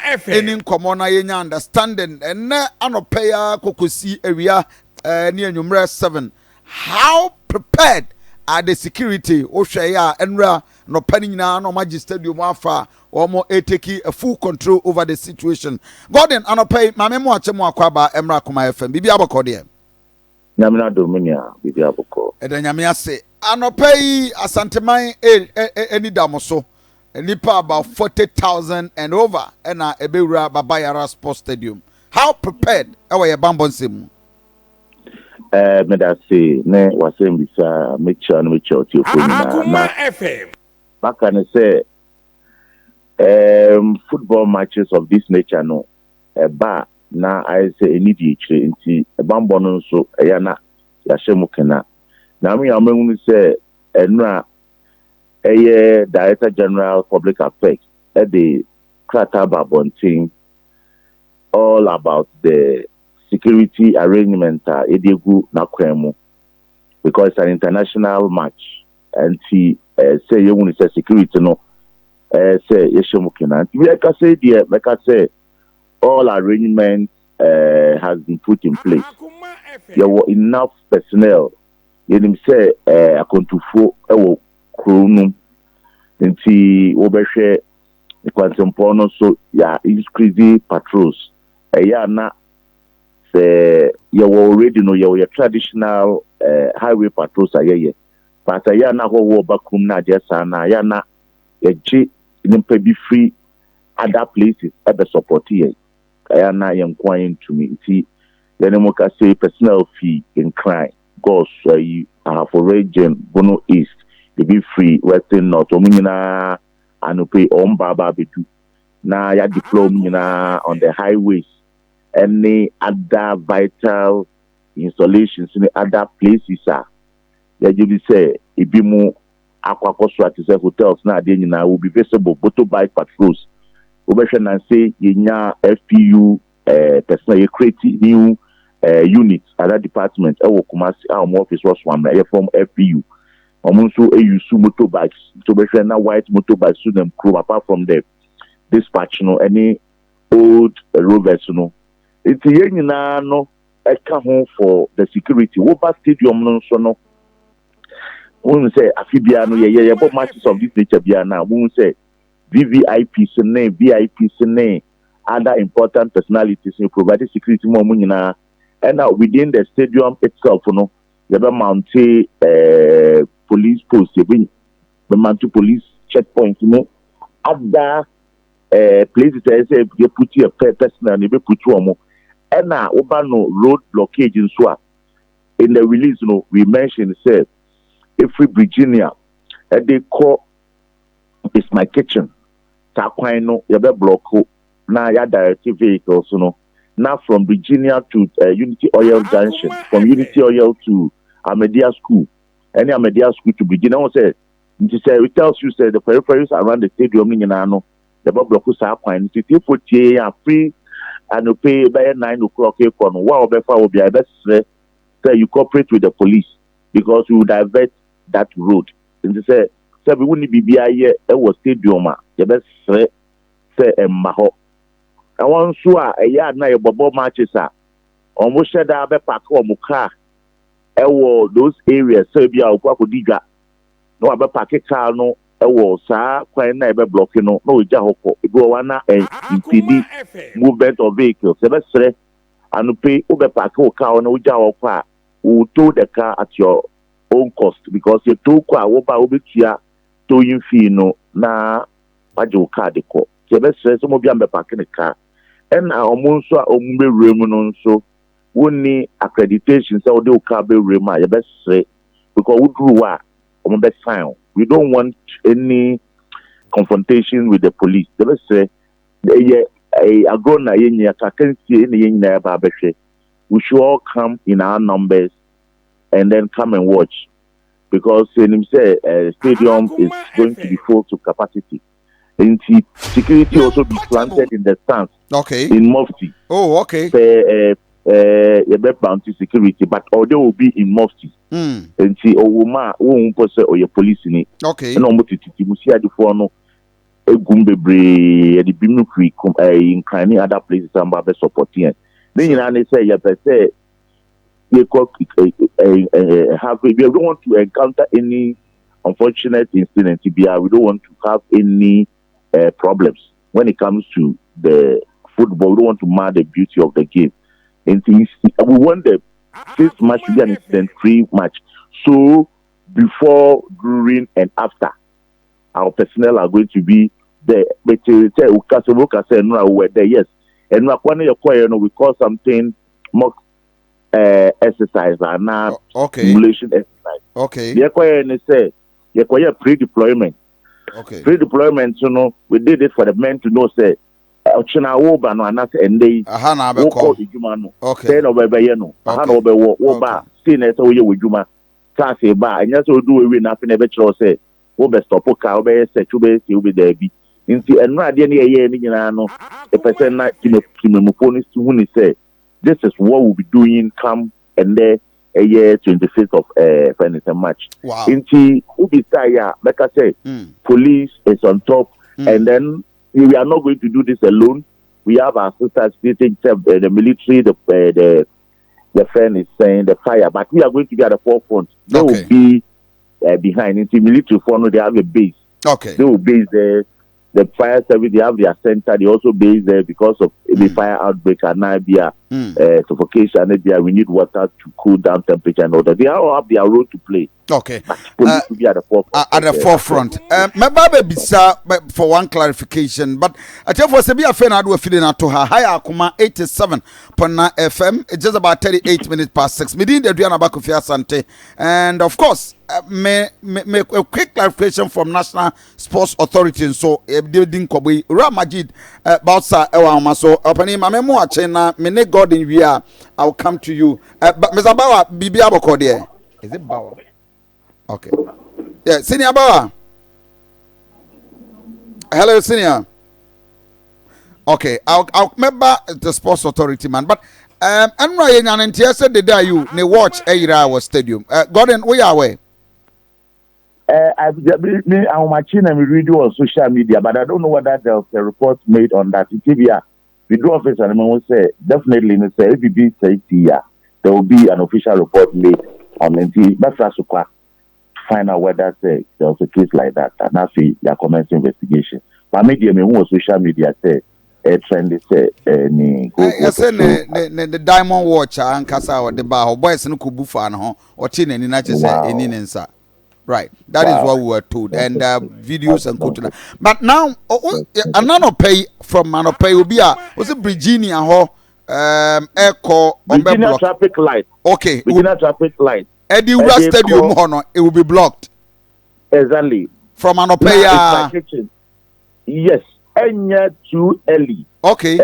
any common I understanding and anopaya kokosi area near number 7. How prepared are the security Oshaya Enra no penning na no magistrate wafa or more taking a full control over the situation. Gordon anopay mamemo achemo akwaba Emra Akoma FM bibi abakode Namina Dominia bibi aboko edanyame ase anopay asanteman any damoso nipa about 40,000 and over and ebewura Babayara Sports Stadium. How prepared our bambonsem? Me da say ne wasem bisa make sure ti Akoma FM. Baka ne say football matches of this nature no ba na I say any di chire nti bambo no so ya na ya hye kena na me amenu say enra Director General Public Affairs at the Krataba Bonting all about the security arrangement Edigu Nakwemu because it's an international match and he say you want to say security no say yeshemukina like I say all arrangements has been put in place. There were enough personnel you say akontufo ewo Krunum nti obehwe ikwansempo no so ya increasing patrols ya na say you already know your traditional highway patrols ayeye but ya na ho bakum na je sana ya na eji nimpa bi free other places ebe support ye ya na yenkwan to me nti then ka say personal fee in crime goes for region Bono East be free western north omina anope ombaba bedu na ya diploma on the highways any other vital installations in other places ya you say ibimu akwakoso at the hotels na ade nyina will be visible motorbike patrols obehwe na say yenya FPU personal create new units at that department e wo Kumasi our office was one from FPU also use motorbikes to be na white motorbikes to them crew apart from the dispatch any old rovers it's yenina no eka home for the security over stadium no so no won say afibia no ye but matches of this nature bia na won say VVIP sene VIP sene other important personalities who provide security more nyina and now within the stadium itself you be mount police post the Mantu police checkpoint other places say you put your person and you put you and now road blockage in the release we mentioned say every Virginia they call it's my kitchen takwino you be block now ya directive vehicles now from Virginia to Unity Oil Junction from Unity Oil to Amedia School any Amedia School to begin. I say, it tells you say the peripheries around the stadium in Nano, the Bob sa Quine, City for tea and free and pay by 9 o'clock. Wow, before will be a best say you cooperate with the police because you divert that road. And they say, we wouldn't be here, it was stadium, the best say Maho. I want to a yard na your Bobo matches almost said I be park or Muka. Those areas Serbia or Diga. No abe park car no sa quite never blocking no jahoko. Iguana and impede movement of vehicles. Say and pay over park or car no jahokwa who tow the car at your own cost because you tow car over ubitia towing fee no na wajo car de ko. Say some of you are parking the car. And our monso ombe room so woni accreditation so they will be rema your best say because we drew on best sign. We don't want any confrontation with the police. They best say agona yenya kakensi any yenya babeshe. We should all come in our numbers and then come and watch because him say stadium is going to be full to capacity. And security also be planted in the stands. Okay. In Mufti. Oh, okay. Bounty security, but or they will be in Mufti. And see, won't or your police in it. Okay. And almost musia the phone. Egumbebre, the Bimuki, in Kanye, other places, and Baba supporting. Then you know, they say, yeah, but say, we don't want to encounter any unfortunate incident. We don't want to have any problems when it comes to the football. We don't want to mar the beauty of the game. And we want this match to be an incident-free match. So, before, during, and after, our personnel are going to be there. But yes, and we call something mock exercise and now simulation exercise. Okay. The say pre-deployment. Okay. Pre-deployment, we did it for the men to know say Ochina Woba no anas and they call the Jumano. Okay. Say no no. Ahana Woba, seen it away with Juma. Classy bar, and yes, we'll do a win up in a betro say, Woba stop, Oka, set you base, you'll be there. Into and not any year, a person like Timophonis to win say, this is what we'll be doing come and there a year 25th of Fenton March. Wow. Into Ubisaya, like I say, police is on top, and then we are not going to do this alone. We have our sisters sitting the military, the friend is saying the fire, but we are going to be at the forefront. They will be behind. Into military front, they have a base. Okay. They will base there. The fire service, they have their center. They also base there because of the fire outbreak and now suffocation. We need water to cool down temperature and all that. They all have their role to play. Okay. Police to be at the forefront. At the forefront. My baby, sir, for one clarification, but I tell for Sabia Fena, do a feeling out to her higher Akoma 87.9 FM. It's just about 38 minutes past 6. Medin the Adriana Bakufia Sante. And of course, a quick clarification from National Sports Authority. So, Ding Kobe, Ramajid, Bausa, Ewama. So, Opani, Mamemo, Chena, Mene God in Via, I'll come to you. But Mr. Bawa, Bibi Abokode. Is it Bawa? Okay. Yeah, Senior Bawa. Hello, Senior. Okay, I'll remember the Sports Authority man, but I'm not in an entire the day you ne watch our stadium. Gordon, where are we? I'm watching and we read on social media, but I don't know whether there's a report made on that. In TV, the office and I will say definitely in the ABB safety, there will be an official report made on the Bafrasuka. Find out whether there was a case like that, and now see their commence investigation. But media me who social media say trend say the diamond watch and kasa or the bar boys no kubu fan ho or chin and na say any nensa. Right, that is what we were told, and videos and go to that. But now another pay from Manopay will be was it Virginia ho echo Virginia traffic light. Okay, Virginia traffic light. Eddie Stadium Hono, it will be blocked. Exactly. From Anopaya. Yes. And too early. Okay.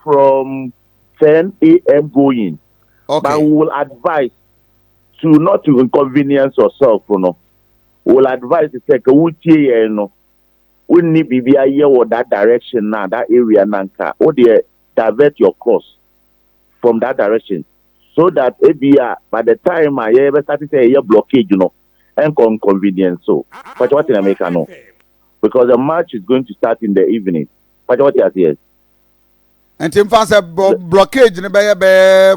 From 10 a.m. going. Okay. But we will advise to not to inconvenience yourself, We will advise to take a wood we need to be here or that direction now, that area nanka. Or they divert your course from that direction. So that by the time I ever started a blockage, and inconvenience. So, but what in America, no? Because the match is going to start in the evening. But what you say? And Tim Fans blockage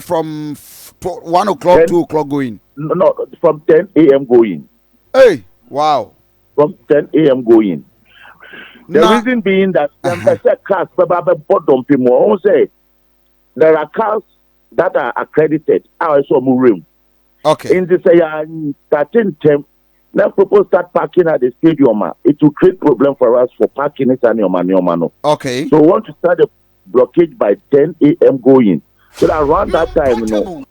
from 1 o'clock, 2 o'clock going. No, from 10 a.m. going. Hey, wow. From 10 a.m. going. The reason being that cars, there are cars that are accredited. I also move room. Okay. In this starting term, now people start parking at the stadium. It will create problem for us for parking it and your okay. So we want to start the blockage by 10 a.m. going. So that around that time,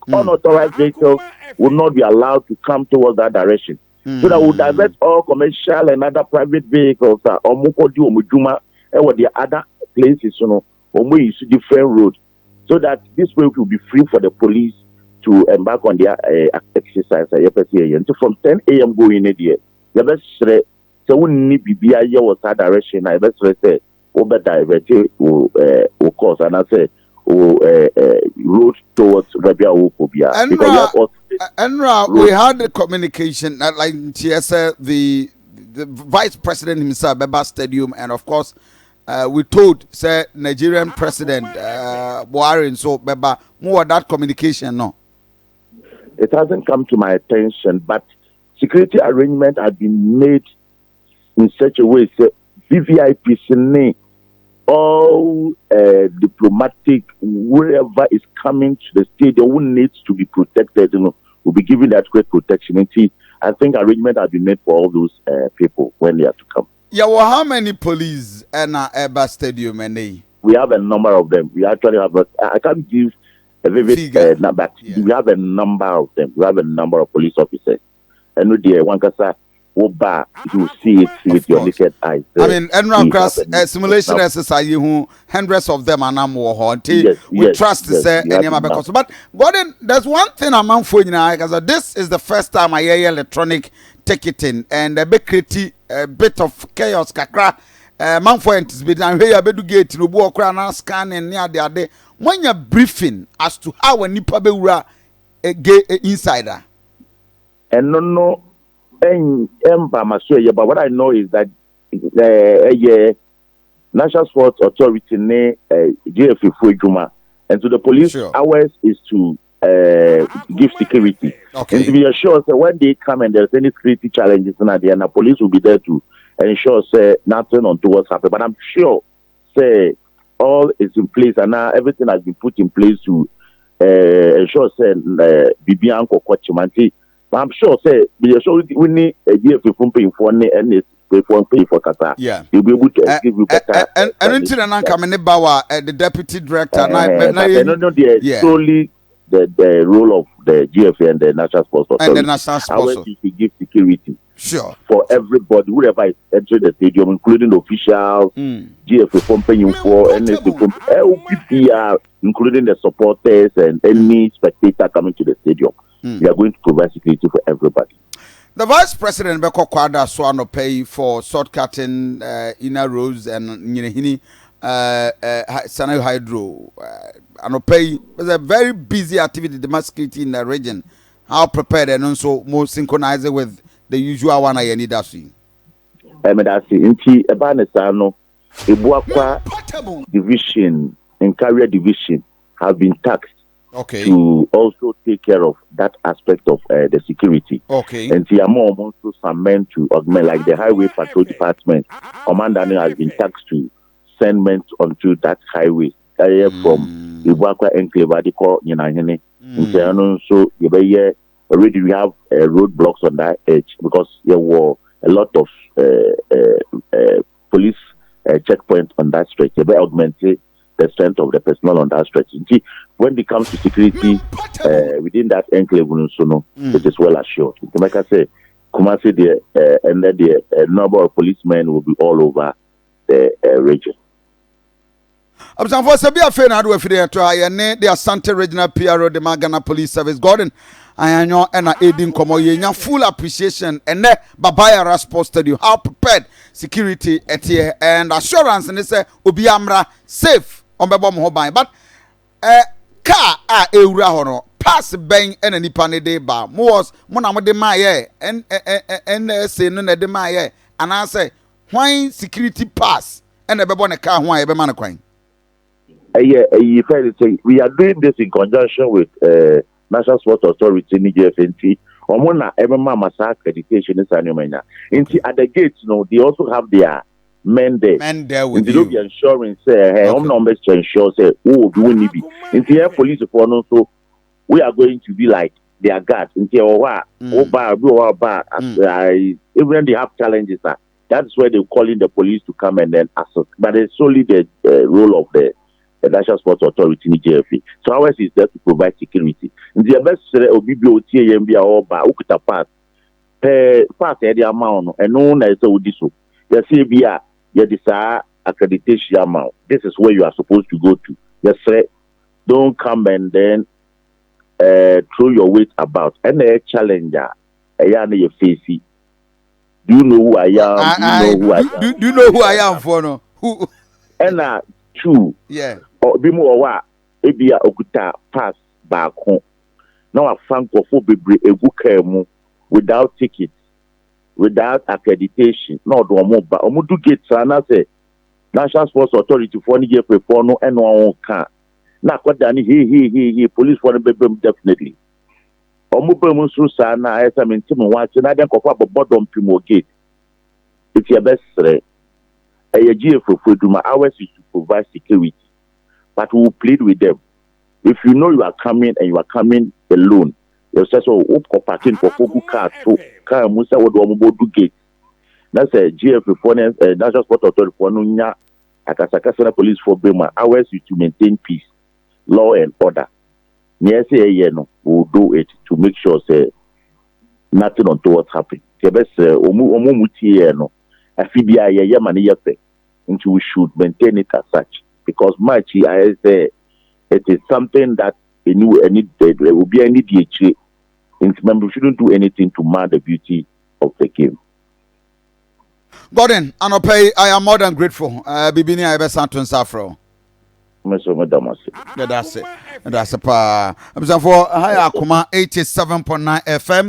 unauthorized vehicles will not be allowed to come towards that direction. So that will divert all commercial and other private vehicles or the other places, we use different roads. So that this way will be free for the police to embark on their exercise. So from 10 a.m. going in there, the best so we need to be here was that direction. I best say over divert of course, and I say road towards Rabia Wokobia. And we had the communication like the the vice president himself, Beba Stadium, and of course, we told say Nigerian president Buhari and so Beba more that communication. No, it hasn't come to my attention, but security arrangement have been made in such a way that VVIP all diplomatic wherever is coming to the stadium who needs to be protected, will be given that great protection. And see, I think arrangement has been made for all those people when they have to come. Yeah, well, how many police in Eba Stadium and they? We have a number of them. We actually have I can't give a vivid number. Yeah. We have a number of them. We have a number of police officers. And with the one kasa, you see it with your naked eyes. I mean, and simulation exercise, who hundreds of them are now more. We trust to say any because. But Gordon, there's one thing I'm on for you now because this is the first time I hear electronic ticketing and a bit of chaos. Kakra, man for anticipate and here bedu gate no bo okra na scan and near the ade. When you're briefing as to how a nipa be wura insider. And no. But what I know is that National Sports Authority GFA and to the police ours is to give security. Okay. And to be assured that when they come and there's any security challenges and the police will be there to ensure nothing untoward happen. But I'm sure all is in place and now everything has been put in place to ensure Bibian Kokochimanti. I'm sure we need a year from paying for and it's pay for Qatar. Yeah, you'll be able to give you Qatar. And until I'm coming about the deputy director, solely the role of the GFA and the National Sports Authority. And the National Sports Authority to give security. Sure. For everybody, whoever is entering the stadium, including the officials, GFA from paying for, NSC from LPPR, including the supporters and any spectator coming to the stadium. We are going to provide security for everybody. The vice president Beko Kwada Swano pay for shortcutting inner roads and Nyinehini Sanayo Hydro. And pay was a very busy activity, the security in the region. How prepared and also more synchronized with the usual one I need to see. That's it. Ebanesano, Ibuakwa division and carrier division have been taxed. Okay. To also take care of that aspect of the security. Okay. And Tiamo also some men to augment, like the highway patrol department. Commander has been tasked to send men onto that highway from Ibuakwa Enclave, Adiko, Yenahene. So already we have roadblocks on that edge because there were a lot of police checkpoints on that stretch. They were augmented the strength of the personnel on that stretch. See, when it comes to security within that enclave, it is well assured. Like I say, Kumasi there, and then the number of policemen will be all over the region. I'm saying for Sabia Fena do if try and the Asante Regional PRO, the Magana Police Service, Gordon. I know and aiding Komo full appreciation and Babaya Sports Stadium. How prepared security at here and assurance and they say Ubiamra safe on Babom Hobine. But car ewura hono pass ben and nipa ne de ba most mona mo de maye and say no na de maye and I say why security pass and bebo ne car why be man kwan. We are doing this in conjunction with National Sports Authority in GFNT. Omona every massa accreditation is annual. At the gates, they also have their men there. With you. The insurance, numbers to ensure, do we need be? In the air police, so we are going to be like their guards. In the even when they have challenges, that's where they call in the police to come and then assist. But it's solely the role of the National Sports Authority in GFA. So ours is there to provide security. In the best OBBOTMB or Ukuta pass the amount and no one is so this. The CBA, this accreditation amount. This is where you are supposed to go to. Yes, sir. Don't come and then throw your weight about. And a challenger, your face. Do you know who I am? Do you know who I am for no? Who? And two. Yeah. Or Bimu Owa, Ebia Okuta pass back home. Now I thank for Bibri Ebukemu without tickets. without accreditation. No, do omo do gate sana say National Sports Authority for any for no and no can. Na kwada ni he police for the definitely. Omo bem so sana I say me tim watch na dem kofa bobodom pimo gate. It's your best a GF for Duma hours is to provide security. But we will plead with them. If you know you are coming and you are coming alone, you say so parking for Kogu car to car Musa would do gate. That's a GF for National Sport Authority for Nunya Akasakasana Police for Burma. Hours is to maintain peace, law and order. Near say no, we'll do it to make sure say nothing untoward happen. The best omu muti no. Afibia ya mani yafe. And we should maintain it as such because much I say it is something that there will be any DHA. We shouldn't do anything to mar the beauty of the game. Gordon, Anope, I am more than grateful. Bibini I be santo nsafro. That's it. That's a pa. I'm for higher Akoma 87.9 FM.